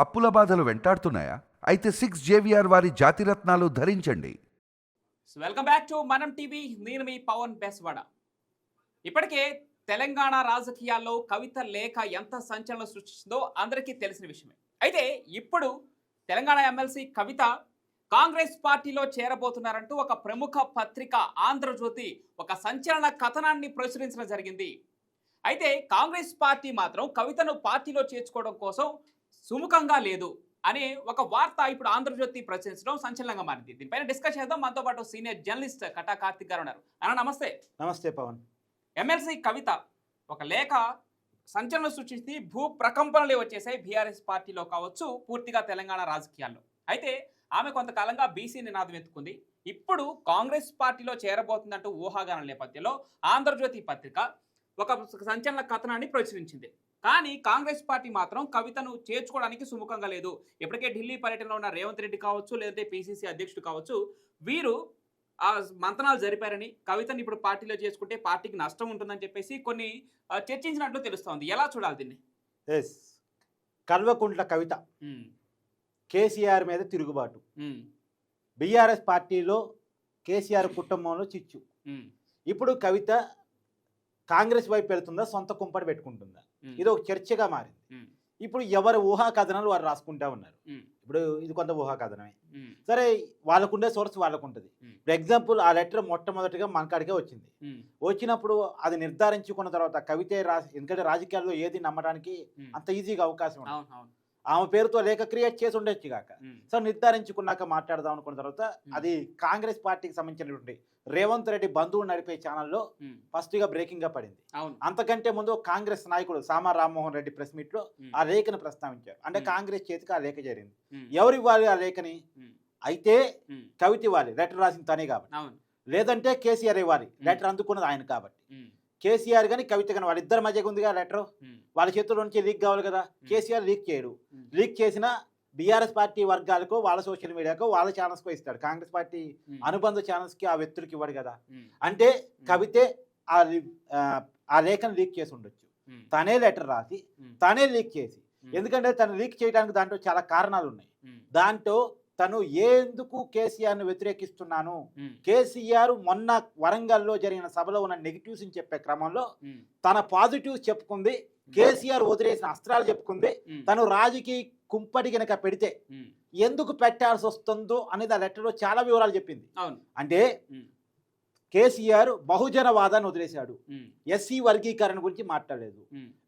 అప్పుల బాధలు వెంటాడుతున్నాయా? అయితే 6 JVR వారి జాతిరత్నాలు ధరించండి. వెల్కమ్ బ్యాక్ టు మనం టీవీ. నేను మీ పవన్ బెస్వాడ. ఇప్పటికే తెలంగాణ రాజకీయాల్లో కవిత లేఖ ఎంత సంచలనం సృష్టించిందో అందరికీ తెలిసిన విషయమే. అయితే ఇప్పుడు తెలంగాణ ఎమ్మెల్సీ కవిత కాంగ్రెస్ పార్టీలో చేరబోతున్నారంటూ ఒక ప్రముఖ పత్రిక ఆంధ్రజ్యోతి ఒక సంచలన కథనాన్ని ప్రచురించడం జరిగింది. అయితే కాంగ్రెస్ పార్టీ మాత్రం కవితను పార్టీలో చేర్చుకోవడం కోసం సుముఖంగా లేదు అనే ఒక వార్త ఇప్పుడు ఆంధ్రజ్యోతి ప్రచురించడం సంచలనంగా మారింది. దీనిపైన డిస్కస్ చేద్దాం. మనతో పాటు సీనియర్ జర్నలిస్ట్ కటా కార్తిక్ గారు ఉన్నారు. అన్న నమస్తే. నమస్తే పవన్. ఎమ్మెల్సీ కవిత ఒక లేఖ సంచలనం సృష్టించి భూ ప్రకంపనలే వచ్చేసాయి బీఆర్ఎస్ పార్టీలో కావచ్చు, పూర్తిగా తెలంగాణ రాజకీయాల్లో. అయితే ఆమె కొంతకాలంగా బీసీ నినాదం ఎత్తుకుంది. ఇప్పుడు కాంగ్రెస్ పార్టీలో చేరబోతుందంటూ ఊహాగానం నేపథ్యంలో ఆంధ్రజ్యోతి పత్రిక ఒక సంచలన కథనాన్ని ప్రచురించింది. కానీ కాంగ్రెస్ పార్టీ మాత్రం కవితను చేర్చుకోవడానికి సుముఖంగా లేదు. ఇప్పటికే ఢిల్లీ పర్యటనలో ఉన్న రేవంత్ రెడ్డి కావచ్చు, లేదంటే పిసిసి అధ్యక్షుడు కావచ్చు, వీరు ఆ మంతనాలు జరిపారని, కవితను ఇప్పుడు పార్టీలో చేసుకుంటే పార్టీకి నష్టం ఉంటుందని చెప్పేసి కొన్ని చర్చించినట్లు తెలుస్తోంది. ఎలా చూడాలి దీన్ని? ఎస్, కల్వకుంట్ల కవిత కేసీఆర్ మీద తిరుగుబాటు, బీఆర్ఎస్ పార్టీలో కేసీఆర్ కుటుంబంలో చిచ్చు. ఇప్పుడు కవిత కాంగ్రెస్ వైపు వెళ్తుందా, సొంత కుంపటి పెట్టుకుంటుందా? ఇది ఒక చర్చగా మారింది. ఇప్పుడు ఎవరు ఊహా కథనాలు వారు రాసుకుంటా ఉన్నారు. ఇప్పుడు ఇది కొంత ఊహా కథనమే. సరే, వాళ్ళకుండే సోర్స్ వాళ్ళకు ఉంటుంది. ఇప్పుడు ఎగ్జాంపుల్, ఆ లెటర్ మొట్టమొదటిగా మనకాడికే వచ్చింది. వచ్చినప్పుడు అది నిర్ధారించుకున్న తర్వాత కవితే ఎందుకంటే రాజకీయాల్లో ఏది నమ్మడానికి అంత ఈజీగా అవకాశం ఉంది. ఆమె పేరుతో లేఖ క్రియేట్ చేసి ఉండొచ్చు కాక. సో నిర్ధారించుకున్నాక మాట్లాడదాం అనుకున్న తర్వాత అది కాంగ్రెస్ పార్టీకి సంబంధించినటువంటి రేవంత్ రెడ్డి బంధువులు నడిపే ఛానల్లో ఫస్ట్ గా బ్రేకింగ్ గా పడింది. అంతకంటే ముందు కాంగ్రెస్ నాయకుడు సామా రామ్మోహన్ రెడ్డి ప్రెస్ మీట్ లో ఆ లేఖను ప్రస్తావించారు. అంటే కాంగ్రెస్ చేతికి ఆ లేఖ చేరింది. ఎవరు ఇవ్వాలి ఆ లేఖని? అయితే కవిత ఇవ్వాలి, లెటర్ రాసింది తనే కాబట్టి. లేదంటే కేసీఆర్ ఇవ్వాలి, లెటర్ అందుకున్నది ఆయన కాబట్టి. కేసీఆర్ కానీ కవిత కానీ వాళ్ళిద్దరి మధ్యగా ఉందిగా లెటర్. వాళ్ళ చేతుల్లో నుంచి లీక్ కావాలి కదా. కేసీఆర్ లీక్ చేయడు. లీక్ చేసిన బీఆర్ఎస్ పార్టీ వర్గాలకు, వాళ్ళ సోషల్ మీడియాకు, వాళ్ళ ఛానల్స్కు ఇస్తాడు. కాంగ్రెస్ పార్టీ అనుబంధ ఛానల్స్కి ఆ వ్యక్తులకి ఇవ్వడు కదా. అంటే కవితే ఆ లేఖను లీక్ చేసి ఉండొచ్చు. తనే లెటర్ రాసి తనే లీక్ చేసి, ఎందుకంటే తను లీక్ చేయడానికి దాంట్లో చాలా కారణాలు ఉన్నాయి. దాంట్లో తను ఎందుకు కేసీఆర్ను వ్యతిరేకిస్తున్నాను, కేసీఆర్ మొన్న వరంగల్లో జరిగిన సభలో ఉన్న నెగిటివ్స్ అని చెప్పే క్రమంలో తన పాజిటివ్స్ చెప్పుకుంది, కేసీఆర్ వదిలేసిన అస్త్రాలు చెప్పుకుంది. తను రాజకీయ కుంపటి గనక పెడితే ఎందుకు పెట్టాల్సి వస్తుందో అనేది ఆ లెటర్లో చాలా వివరాలు చెప్పింది. అంటే కేసీఆర్ బహుజన వాదాన్ని వదిలేశాడు, ఎస్సీ వర్గీకరణ గురించి మాట్లాడలేదు,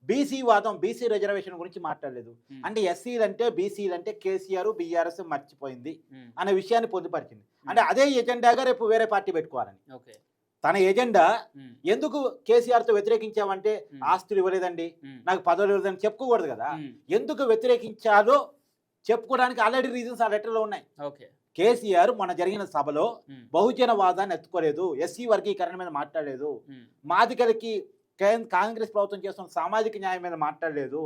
బీసీ వాదం, బీసీ రిజర్వేషన్ గురించి మాట్లాడలేదు. అంటే ఎస్సీలంటే బీసీలంటే కేసీఆర్ బీఆర్ఎస్ మర్చిపోయింది అనే విషయాన్ని పొందుపరిచింది. అంటే అదే ఎజెండాగా రేపు వేరే పార్టీ పెట్టుకోవాలని. తన ఎజెండా ఎందుకు కేసీఆర్తో వ్యతిరేకించామంటే ఆస్తులు ఇవ్వలేదండి, నాకు పదవులు ఇవ్వలేదని చెప్పుకోకూడదు కదా. ఎందుకు వ్యతిరేకించాలో చెప్పుకోవడానికి ఆల్రెడీ రీజన్స్ ఆ లెటర్లో ఉన్నాయి. కేసీఆర్ మన జరిగిన సభలో బహుజన వాదాన్ని ఎత్తుకోలేదు, ఎస్సీ వర్గీకరణ మీద మాట్లాడలేదు, మాదిగలకి కాంగ్రెస్ ప్రభుత్వం చేస్తున్న సామాజిక న్యాయం మీద మాట్లాడలేదు.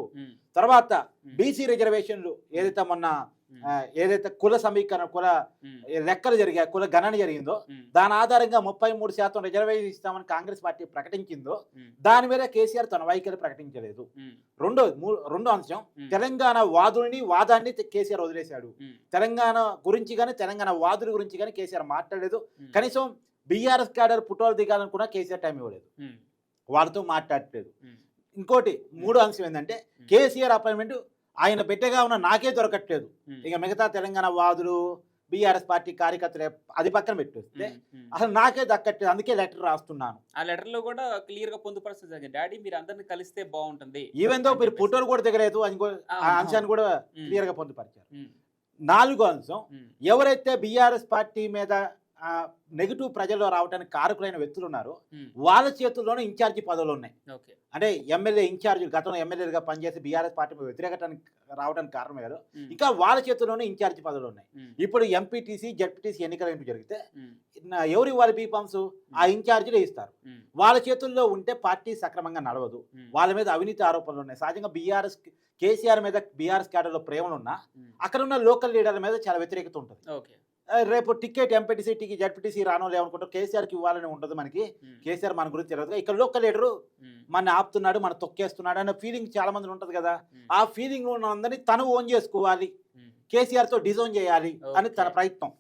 తర్వాత బీసీ రిజర్వేషన్లు ఏదైతే మొన్న ఏదైతే కుల సమీకరణ, కుల లెక్కలు జరిగాయి, కుల గణన జరిగిందో దాని ఆధారంగా 33% రిజర్వేషన్ ఇస్తామని కాంగ్రెస్ పార్టీ ప్రకటించిందో దాని మీద కేసీఆర్ తన వైఖరి ప్రకటించలేదు. రెండో అంశం, తెలంగాణ వాదాన్ని కేసీఆర్ వదిలేశాడు. తెలంగాణ గురించి కానీ తెలంగాణ వాదుల గురించి కానీ కేసీఆర్ మాట్లాడలేదు. కనీసం బీఆర్ఎస్ క్యాడర్ పుట్టోలు దిగాలనుకున్నా కేసీఆర్ టైం ఇవ్వలేదు, వాళ్ళతో మాట్లాడలేదు. ఇంకోటి మూడో అంశం ఏంటంటే, కేసీఆర్ అపాయింట్మెంట్ ఆయన బిడ్డగా ఉన్న నాకే దొరకట్లేదు. ఇక మిగతా తెలంగాణ వాదులు, బీఆర్ఎస్ పార్టీ కార్యకర్తలు అది పక్కన పెట్టేస్తే అసలు నాకే దక్కట్లేదు, అందుకే లెటర్ రాస్తున్నాను. ఆ లెటర్ లో కూడా క్లియర్ గా పొందుపరుస్తుంది, డాడీ మీరు అందరిని కలిస్తే బాగుంటుంది. ఈవెన్ దో మీరు ఫోటోలు కూడా దిగలేదు అని ఆ అంశాన్ని కూడా క్లియర్ గా పొందుపరిచారు. నాలుగో అంశం, ఎవరైతే బీఆర్ఎస్ పార్టీ మీద నెగిటివ్ ప్రజల్లో రావడానికి కారకులైన వ్యక్తులు ఉన్నారు, వాళ్ళ చేతుల్లోనే ఇన్ఛార్జి పదవులు ఉన్నాయి. అంటే ఎమ్మెల్యే ఇన్ఛార్జీలు, గతంలో ఎమ్మెల్యేలుగా పనిచేసి బీఆర్ఎస్ పార్టీ వ్యతిరేకటానికి రావడానికి కారణమయ్యారు, ఇంకా వాళ్ళ చేతుల్లోనే ఇన్ఛార్జి పదవులు ఉన్నాయి. ఇప్పుడు ఎంపీటీసీ, జెడ్పీటీసీ ఎన్నికలు జరిగితే ఎవరు ఇవ్వాలి బీఫామ్స్? ఆ ఇన్ఛార్జీలు ఇస్తారు. వాళ్ళ చేతుల్లో ఉంటే పార్టీ సక్రమంగా నడవదు. వాళ్ళ మీద అవినీతి ఆరోపణలు ఉన్నాయి. సహజంగా కేసీఆర్ మీద బీఆర్ఎస్ క్యాడర్లో ప్రేమలు ఉన్నా అక్కడ ఉన్న లోకల్ లీడర్ల మీద చాలా వ్యతిరేకత ఉంటుంది. రేపు టికెట్ ఎంపీటీసీ జడ్పీటీసీ రానో లేవనుకుంటారు, కేసీఆర్కి ఇవ్వాలని ఉంటుంది మనకి. కేసీఆర్ మన గురించి తెలియదు, ఇక్కడ లోకల్ లీడరు మన ఆపుతున్నాడు, మన తొక్కేస్తున్నాడు అనే ఫీలింగ్ చాలా మంది ఉంటుంది కదా. ఆ ఫీలింగ్ ఉన్నందరినీ తను ఓన్ చేసుకోవాలి, కేసీఆర్తో డిజోన్ చేయాలి అని తన ప్రయత్నం.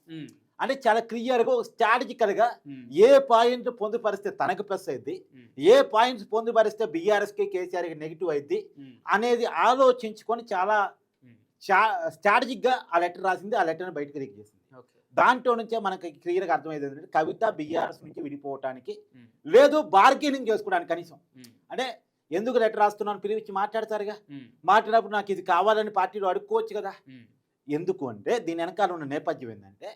అంటే చాలా క్లియర్గా స్ట్రాటజికల్గా ఏ పాయింట్ పొందుపరిస్తే తనకు ప్లస్ అయింది, ఏ పాయింట్స్ పొందుపరిస్తే బీఆర్ఎస్కి కేసీఆర్కి నెగిటివ్ అయింది అనేది ఆలోచించుకొని చాలా స్ట్రాటజిక్గా ఆ లెటర్ రాసింది. ఆ లెటర్ని బయటకు లీక్ చేసింది. దాంట్లో నుంచే మనకి క్లియర్గా అర్థమైంది ఏంటంటే కవిత బీఆర్ఎస్ నుంచి విడిపోవటానికి లేదు, బార్గెనింగ్ చేసుకోవడానికి కనీసం. అంటే ఎందుకు లెటర్ రాస్తున్నాను పిలిపించి మాట్లాడతారుగా, మాట్లాడినప్పుడు నాకు ఇది కావాలని పార్టీలో అడుక్కోవచ్చు కదా. ఎందుకు అంటే దీని వెనకాల ఉన్న నేపథ్యం ఏంటంటే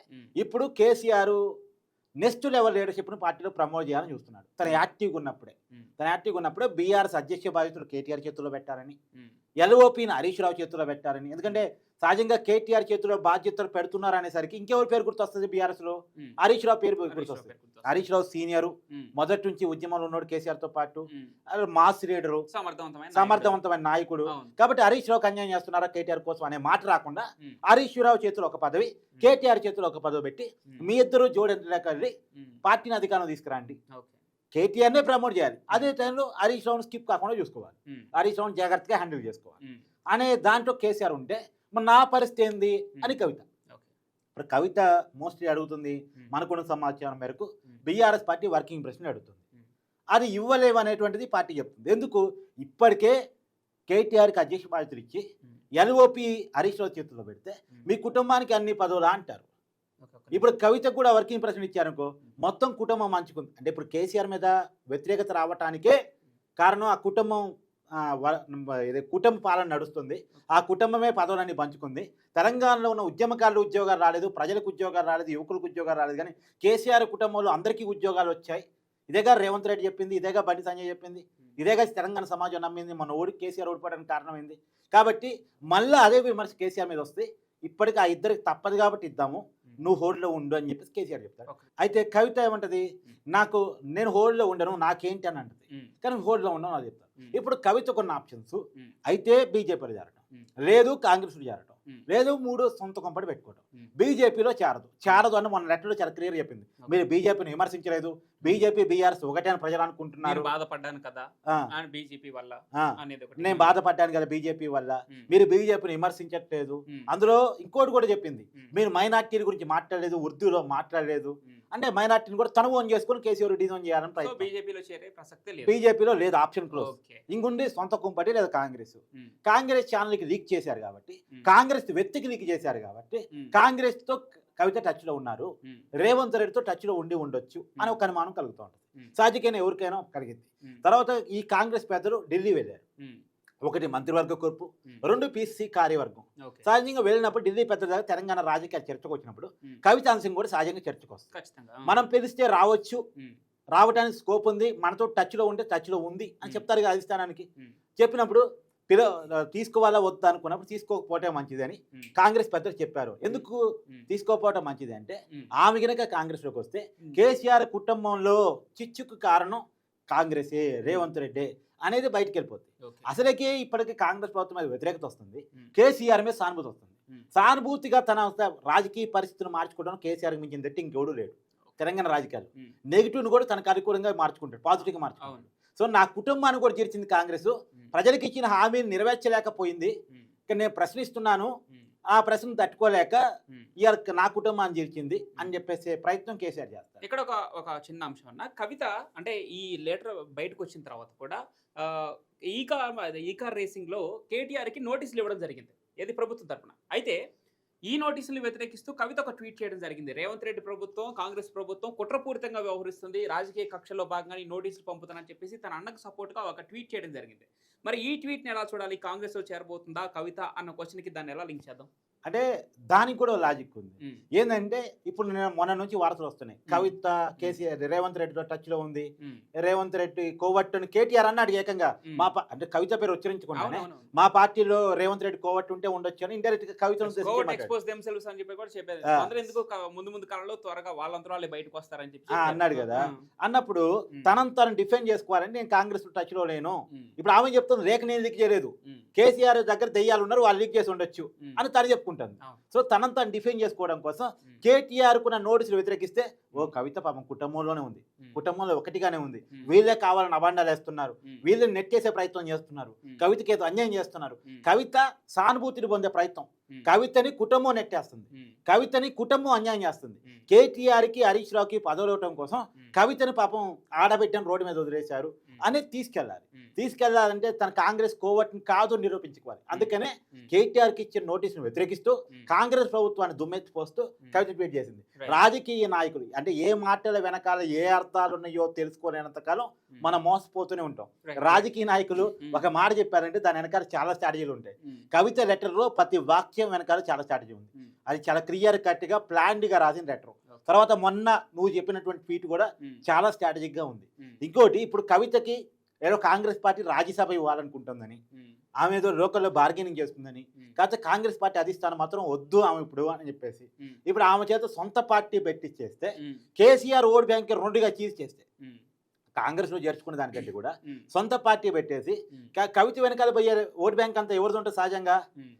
ఇప్పుడు కేసీఆర్ నెక్స్ట్ లెవెల్ లీడర్షిప్ను పార్టీలో ప్రమోట్ చేయాలని చూస్తున్నాడు. తను యాక్టివ్గా ఉన్నప్పుడే బీఆర్ఎస్ అధ్యక్ష బాధ్యతలు కేటీఆర్ చేతుల్లో పెట్టారని, ఎల్ఓపీని హరీష్ రావు చేతుల్లో పెట్టారని. ఎందుకంటే సహజంగా కేటీఆర్ చేతిలో బాధ్యతలు పెడుతున్నారు అనేసరికి ఇంకెవరి పేరు గుర్తొస్తుంది బీఆర్ఎస్లో? హరీష్ రావు పేరు గుర్తొస్తుంది. హరీష్ రావు సీనియరు, మొదటి నుంచి ఉద్యమంలో ఉన్నాడు కేసీఆర్తో పాటు, మాస్ లీడరు, సమర్థవంతమైన నాయకుడు. కాబట్టి హరీష్ రావుకి అన్యాయం చేస్తున్నారా కేటీఆర్ కోసం అనే మాట రాకుండా హరీష్ రావు చేతిలో ఒక పదవి, కేటీఆర్ చేతిలో ఒక పదవి పెట్టి మీ ఇద్దరు జోడెంట్లకి పార్టీని అధికారం తీసుకురండి, కేటీఆర్నే ప్రమోట్ చేయాలి. అదే టైంలో హరీష్ రావును స్కిప్ కాకుండా చూసుకోవాలి, హరీష్ రావును జాగ్రత్తగా హ్యాండిల్ చేసుకోవాలి అనే దాంట్లో కేసీఆర్ ఉంటే మరి నా పరిస్థితి ఏంది అని కవిత. ఇప్పుడు కవిత మోస్ట్లీ అడుగుతుంది మనకున్న సమాచారం మేరకు బీఆర్ఎస్ పార్టీ వర్కింగ్ ప్రెసిడెంట్ అడుగుతుంది. అది ఇవ్వలేవు అనేటువంటిది పార్టీ చెప్తుంది. ఎందుకు? ఇప్పటికే కేటీఆర్కి అధ్యక్ష బాధ్యతలు ఇచ్చి ఎల్ఓపి హరీష్ రావు చేతుల్లో పెడితే మీ కుటుంబానికి అన్ని పదవులా అంటారు. ఇప్పుడు కవితకు కూడా వర్కింగ్ ప్రెసిడెంట్ ఇచ్చారనుకో మొత్తం కుటుంబం మంచుకుంది. అంటే ఇప్పుడు కేసీఆర్ మీద వ్యతిరేకత రావటానికే కారణం ఆ కుటుంబం, కుటుంబ పాలన నడుస్తుంది, ఆ కుటుంబమే పదవులన్నీ పంచుకుంది. తెలంగాణలో ఉన్న ఉద్యమకారులు ఉద్యోగాలు రాలేదు, ప్రజలకు ఉద్యోగాలు రాలేదు, యువకులకు ఉద్యోగాలు రాలేదు. కానీ కేసీఆర్ కుటుంబంలో అందరికీ ఉద్యోగాలు వచ్చాయి. ఇదేగా రేవంత్ రెడ్డి చెప్పింది, ఇదేగా బండి సంజయ్ చెప్పింది, ఇదేగా తెలంగాణ సమాజం నమ్మింది. మన కేసీఆర్ ఓడిపోవడానికి కారణమైంది. కాబట్టి మళ్ళీ అదే విమర్శ కేసీఆర్ మీద వస్తే ఇప్పటికీ ఆ ఇద్దరికి తప్పదు కాబట్టి ఇద్దాము, నువ్వు హోల్డ్లో ఉండు అని చెప్పేసి కేసీఆర్ చెప్తాడు. అయితే కవిత ఏమంటది, నేను హోల్డ్లో ఉండను, నాకేంటి అని అంటది. కానీ హోల్డ్లో ఉండను అది చెప్తాను. ఇప్పుడు కవిత కొన్ని ఆప్షన్స్ అయితే బీజేపీలో చేరటం, లేదు కాంగ్రెస్లో చేరటం, లేదు 3 సొంత కొంపడి పెట్టుకోవటం. బీజేపీలో చేరదు అని మన లెటర్లో చాలా క్లియర్ చెప్పింది. మీరు బీజేపీని విమర్శించలేదు, బీజేపీ బీఆర్ఎస్ ఒకటే అని ప్రజలు అనుకుంటున్నారు. బాధపడ్డాను కదా బీజేపీ వల్ల, నేను బాధపడ్డాను కదా బీజేపీ వల్ల, మీరు బీజేపీని విమర్శించట్లేదు. అందులో ఇంకోటి కూడా చెప్పింది, మీరు మైనార్టీల గురించి మాట్లాడలేదు, ఉర్దూలో మాట్లాడలేదు. అంటే మైనార్టీని కూడా తను ఓన్ చేసుకుని కేసీఆర్ డిజైన్ చేయాలని ప్రయత్నం. బీజేపీలో లేదు, ఆప్షన్ క్లోజ్. ఇంకొండి సొంత కుంపటి లేదా కాంగ్రెస్ ఛానల్కి లీక్ చేశారు కాబట్టి, కాంగ్రెస్ వ్యక్తికి లీక్ చేశారు కాబట్టి కాంగ్రెస్ తో కవిత టచ్ లో ఉన్నారు, రేవంత్ రెడ్డితో టచ్ లో ఉండొచ్చు అని ఒక అనుమానం కలుగుతూ ఉంటుంది. సహజంగా ఎవరికైనా కలిగింది. తర్వాత ఈ కాంగ్రెస్ పెద్దలు ఢిల్లీ వెళ్ళారు. 1 మంత్రివర్గ కూర్పు, 2 పిసిసి కార్యవర్గం. సహజంగా వెళ్ళినప్పుడు ఢిల్లీ పెద్ద దగ్గర తెలంగాణ రాజకీయ చర్చకు వచ్చినప్పుడు కవిత అంశం కూడా సహజంగా చర్చకు వస్తుంది. మనం పిలిస్తే రావచ్చు, రావడానికి స్కోప్ ఉంది, మనతో టచ్ లో ఉంటే టచ్ లో ఉంది అని చెప్తారు కదా అధిష్టానానికి. చెప్పినప్పుడు తీసుకోవాలా వద్దా అనుకున్నప్పుడు తీసుకోకపోవటం మంచిది అని కాంగ్రెస్ పెద్దలు చెప్పారు. ఎందుకు తీసుకోకపోవటం మంచిది అంటే ఆమె కనుక కాంగ్రెస్లోకి వస్తే కేసీఆర్ కుటుంబంలో చిచ్చుకు కారణం కాంగ్రెసే, రేవంత్ రెడ్డి అనేది బయటకు వెళ్ళిపోతుంది. అసలుకే ఇప్పటికీ కాంగ్రెస్ ప్రభుత్వం మీద వ్యతిరేకత వస్తుంది, కేసీఆర్ మీద సానుభూతి వస్తుంది. సానుభూతిగా తన రాజకీయ పరిస్థితులు మార్చుకోవడం కేసీఆర్కి మించిన తట్టి ఇంకెవడూ లేడు తెలంగాణ రాజకీయాలు. నెగిటివ్ను కూడా తనకు అనుకూలంగా మార్చుకుంటాడు, పాజిటివ్గా మార్చుకుంటాడు. సో నా కుటుంబాన్ని కూడా చేర్చింది కాంగ్రెస్, ప్రజలకు ఇచ్చిన హామీని నెరవేర్చలేకపోయింది. ఇక్కడ నేను ప్రశ్నిస్తున్నాను, ఆ ప్రశ్న తట్టుకోలేక ఇవాళ నా కుటుంబాన్ని చేర్చింది అని చెప్పేసి ప్రయత్నం కేసీఆర్ చేస్తారు. ఇక్కడ ఒక చిన్న అంశం అన్న, కవిత అంటే ఈ లెటర్ బయటకు వచ్చిన తర్వాత కూడా ఈ కార్ రేసింగ్ లో కేటీఆర్కి నోటీసులు ఇవ్వడం జరిగింది, ఏది ప్రభుత్వం తరఫున. అయితే ఈ నోటీసులు వ్యతిరేకిస్తూ కవిత ఒక ట్వీట్ చేయడం జరిగింది. రేవంత్ రెడ్డి ప్రభుత్వం, కాంగ్రెస్ ప్రభుత్వం కుట్రపూరితంగా వ్యవహరిస్తుంది, రాజకీయ కక్షలో భాగంగా ఈ నోటీసులు పంపుతానని చెప్పేసి తన అన్నకు సపోర్ట్గా ఒక ట్వీట్ చేయడం జరిగింది. మరి ఈ ట్వీట్ని ఎలా చూడాలి? కాంగ్రెస్లో చేరబోతుందా కవిత అన్న క్వశ్చన్కి దాన్ని ఎలా లింక్ చేద్దాం? అంటే దానికి కూడా లాజిక్ ఉంది. ఏంటంటే ఇప్పుడు మొన్న నుంచి వార్తలు వస్తున్నాయి, కవిత కేసీఆర్ రేవంత్ రెడ్డితో టచ్ లో ఉంది, రేవంత్ రెడ్డి కోవట్టుని కేటీఆర్ అన్నాడు ఏకంగా. అంటే కవిత పేరు ఉచ్చరించుకుంటానే మా పార్టీలో రేవంత్ రెడ్డి కోవట్టు ఉంటే ఉండొచ్చు అని ఇండైరెక్ట్ గా కవితను ముందు కాలంలో త్వరగా వాళ్ళంతా బయటకు వస్తారని చెప్పి అన్నాడు కదా. అన్నప్పుడు తనను డిఫెండ్ చేసుకోవాలని నేను కాంగ్రెస్ టచ్ లో లేను. ఇప్పుడు ఆమె చెప్తుంది రేఖ నేను లీక్ చేయలేదు, కేసీఆర్ దగ్గర దెయ్యాలు ఉన్నారు, వాళ్ళు లీక్ చేసి ఉండొచ్చు అని తను చెప్పుకుంటాను. చేసుకుంటుంది. అవును. సో తనంతా డిఫైన్ చేసుకోవడం కోసం ఉమ్, కేటీఆర్ కున్న నోటీసులు వ్యతిరేకిస్తే ఓ ఉమ్, కవిత పాపం కుటుంబంలోనే ఉంది, ఉమ్, కుటుంబంలో ఒకటిగానే ఉంది, ఉమ్, వీళ్ళే కావాలని అబాండాలు వేస్తున్నారు, ఉమ్, వీళ్ళని నెట్టేసే ప్రయత్నం చేస్తున్నారు, ఉమ్, కవితకి ఏదో అన్యాయం చేస్తున్నారు. ఉమ్, కవిత సానుభూతిని పొందే ప్రయత్నం, ఉమ్, కవితని కుటుంబం నెట్టేస్తుంది, ఉమ్, కవితని కుటుంబం అన్యాయం చేస్తుంది. ఉమ్, కేటీఆర్కి హరీష్ రావుకి పదవులు ఇవ్వడం కోసం ఉమ్, కవితని పాపం ఆడబిడ్డని రోడ్డు మీద వదిలేశారు ఉమ్, అనేది తీసుకెళ్ళాలి. ఉమ్, తీసుకెళ్లాలంటే తన కాంగ్రెస్ కోవట్ని కాదు నిరూపించుకోవాలి. అందుకనే ఉమ్, కేటీఆర్కి ఇచ్చిన నోటీసును వ్యతిరేకిస్తూ ఉమ్, కాంగ్రెస్ ప్రభుత్వాన్ని దుమ్మెత్తిపోస్తూ కవిత ట్వీట్ చేసింది. Right. రాజకీయ నాయకులు అంటే ఏ మాటల వెనకాల ఏ అర్థాలు ఉన్నాయో తెలుసుకోలేనంత కాలం ఉమ్, మనం మోసపోతూనే ఉంటాం. Right. రాజకీయ నాయకులు ఉమ్, ఒక మాట చెప్పారంటే దాని వెనకాల చాలా స్ట్రాటజీలు ఉంటాయి. ఉమ్, కవిత లెటర్లో ప్రతి వాక్యం వెనకాల చాలా స్ట్రాటజీ ఉంది. ఉమ్, అది చాలా క్లియర్ కట్గా ప్లాన్డ్గా రాసిన లెటర్. Okay. తర్వాత మొన్న నువ్వు చెప్పినటువంటి ట్వీట్ కూడా ఉమ్, చాలా స్ట్రాటజిక్గా ఉంది. ఉమ్, ఇంకోటి ఇప్పుడు కవితకి ఏదో కాంగ్రెస్ పార్టీ రాజ్యసభ ఇవ్వాలనుకుంటుందని, ఉమ్, ఆమె ఏదో లోకల్లో బార్గెనింగ్ చేస్తుందని, ఉమ్, కాకపోతే కాంగ్రెస్ పార్టీ అధిష్టానం మాత్రం వద్దు ఆమె ఇప్పుడు అని చెప్పేసి ఉమ్, ఇప్పుడు ఆమె చేత సొంత పార్టీ పెట్టిచ్చేస్తే ఉమ్, కేసీఆర్ ఓట్ బ్యాంక్ రెండుగా చీజ్ చేస్తే ఉమ్, కాంగ్రెస్లో చేర్చుకునే దానికంటే కూడా ఉమ్, సొంత పార్టీ పెట్టేసి ఉమ్, కవిత వెనకాల పోయే ఓట్ బ్యాంక్ అంతా ఎవరిది ఉంటుంది సహజంగా? ఉమ్,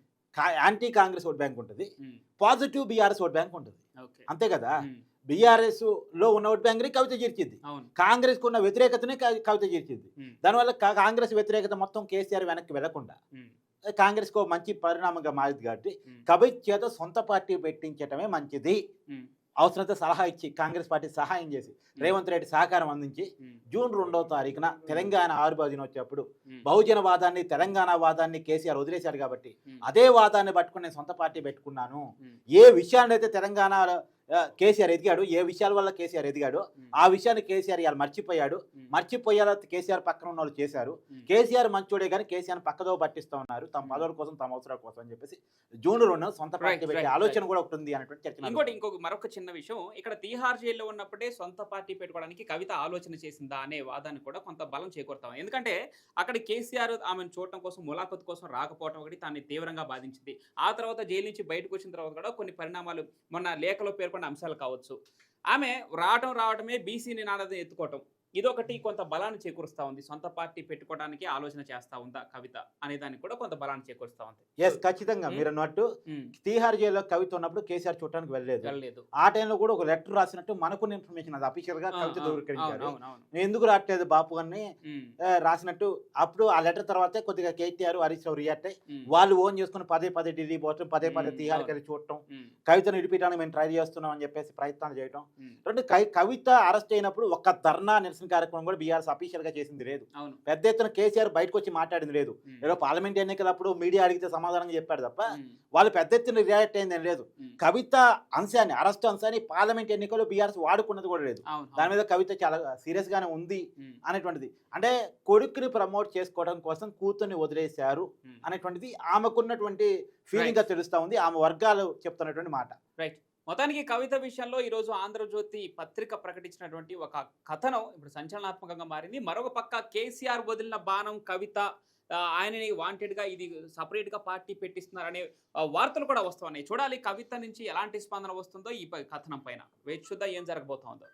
యాంటీ కాంగ్రెస్ ఓట్ బ్యాంక్ ఉంటుంది, ఉమ్, పాజిటివ్ బీఆర్ఎస్ ఓట్ బ్యాంక్ ఉంటుంది. ఓకే. అంతే కదా? ఉమ్, బీఆర్ఎస్ లో ఉన్న ఓట్ బ్యాంక్ని కవిత చేర్చింది, అవును. కాంగ్రెస్ కు ఉన్న వ్యతిరేకతని కవిత చేర్చింది. ఉమ్, దానివల్ల కాంగ్రెస్ వ్యతిరేకత మొత్తం కేసీఆర్ వెనక్కి వెళ్లకుండా ఉమ్, కాంగ్రెస్ కు మంచి పరిణామంగా మారింది. కాబట్టి ఉమ్, కవిత చేత సొంత పార్టీ పెట్టించటమే మంచిది. ఉమ్, అవసరమైతే సలహా ఇచ్చి కాంగ్రెస్ పార్టీ సహాయం చేసి రేవంత్ రెడ్డి సహకారం అందించి ఉమ్, జూన్ 2వ తారీఖున తెలంగాణ ఆవిర్భావ దినోత్సవప్పుడు ఉమ్, బహుజన వాదాన్ని తెలంగాణ వాదాన్ని కేసీఆర్ వదిలేశారు కాబట్టి ఉమ్, అదే వాదాన్ని పట్టుకుని నేను సొంత పార్టీ పెట్టుకున్నాను. ఉమ్, ఏ విషయాన్ని అయితే తెలంగాణ కేసీఆర్ ఎదిగాడు, ఏ విషయాల వల్ల కేసీఆర్ ఎదిగాడు ఉమ్, ఆ విషయాన్ని కేసీఆర్ ఇవాళ మర్చిపోయాడు. ఉమ్, మర్చిపోయేలా కేసీఆర్ పక్కన ఉన్న వాళ్ళు చేశారు. ఉమ్, కేసీఆర్ మంచోడే కానీ కేసీఆర్ పక్కదో పట్టిస్తూ ఉన్నారు తమ పదవుల కోసం తమ అవసరాల కోసం అని చెప్పేసి జూన్ 2న సొంత పార్టీ Right, పెట్టే right, ఆలోచన కూడా ఒకటి ఉంది అనేటువంటి చర్చ ఇంకొక మరొక చిన్న విషయం, ఇక్కడ తీహార్ జైల్లో ఉన్నప్పుడే సొంత పార్టీ పెట్టుకోవడానికి కవిత ఆలోచన చేసిందా అనే వాదాన్ని కూడా కొంత బలం చేకూరుతాం. ఎందుకంటే అక్కడ కేసీఆర్ ఆమెను చూడటం కోసం ములాఖత్ కోసం రాకపోవడం ఒకటి దాన్ని తీవ్రంగా బాధించింది. ఆ తర్వాత జైలు నుంచి బయటకు వచ్చిన తర్వాత కూడా కొన్ని పరిణామాలు మొన్న లేఖలో పేర్కొన్న అంశాలు కావచ్చు, ఆమె రావటమే బీసీ నినాదం ఎత్తుకోవటం, ఇదొకటి కొంత బలాన్ని చేకూరుస్తా ఉంది. సొంత పార్టీ పెట్టుకోవడానికి ఆలోచన చేస్తా ఉందా కవిత అనే దానికి కూడా కొంత బలాన్ని చేకూరుస్తా ఉంది. ఎస్ ఖచ్చితంగా మీరు అన్నట్టు ఉమ్, తీహార్ జైల్లో కవిత ఉన్నప్పుడు కేసీఆర్ చూడటానికి వెళ్ళలేదు. వెళ్ళలేదు. ఆ టైంలో కూడా ఒక లెటర్ రాసినట్టు మనకున్న ఇన్ఫర్మేషన్ అది అఫీషియల్ గా ఆ, కవిత ఆ, ధృవీకరించారు. అవును, అవును. నేను ఎందుకు రావట్లేదు బాపు అని ఉమ్, రాసినట్టు అప్పుడు ఆ లెటర్ తర్వాతే కొద్దిగా కేటీఆర్ హరీష్ రావు రియాక్ట్ అయ్యి ఉమ్, వాళ్ళు ఓన్ చేసుకుని పదే పదే ఢిల్లీ పోవటం, పదే పదే తీహార్కి వెళ్ళి చూడటం, ఉమ్, కవితను విడిపించడానికి మేము ట్రై చేస్తున్నాం అని చెప్పేసి ప్రయత్నాలు చేయడం. ఉమ్, రెండు కవిత అరెస్ట్ అయినప్పుడు ఒక్క ధర్నా నిరసన కార్యక్రమం కూడా బీఆర్ఎస్ అఫీషియల్ గా చేసింది లేదు. అవును. పెద్ద ఎత్తున కేసీఆర్ బయటకు వచ్చి మాట్లాడింది లేదు. ఉమ్, ఏదో పార్లమెంట్ ఎన్నికలప్పుడు మీడియా అడిగితే సమాధానం చెప్పాడు తప్ప ఉమ్, వాళ్ళు పెద్ద ఎత్తున రియాక్ట్ అయింది లేదు. ఉమ్, కవిత అంశాన్ని అరెస్ట్ అంశాన్ని పార్లమెంట్ ఎన్నికల్లో బీఆర్ఎస్ వాడుకున్నది కూడా లేదు. అవును, దాని మీద కవిత చాలా సీరియస్ గానే ఉంది ఉమ్, అనేటువంటిది. అంటే కొడుకుని ప్రమోట్ చేసుకోవడం కోసం కూతుర్ని వదిలేశారు ఉమ్. అనేటువంటిది ఆమెకున్నటువంటి ఫీలింగ్ గా తెలుస్తా ఉంది, ఆమె వర్గాలు చెప్తున్నటువంటి మాట. రైట్. మొత్తానికి కవిత విషయంలో ఈరోజు ఆంధ్రజ్యోతి పత్రిక ప్రకటించినటువంటి ఒక కథనం ఇప్పుడు సంచలనాత్మకంగా మారింది. మరొక పక్క కేసీఆర్ వదిలిన బాణం కవిత, ఆయనని వాంటెడ్గా ఇది సపరేట్గా పార్టీ పెట్టిస్తున్నారనే వార్తలు కూడా వస్తున్నాయి. చూడాలి కవిత నుంచి ఎలాంటి స్పందన వస్తుందో ఈ కథనం పైన. వేచి చూద్దాం ఏం జరగబోతోందో.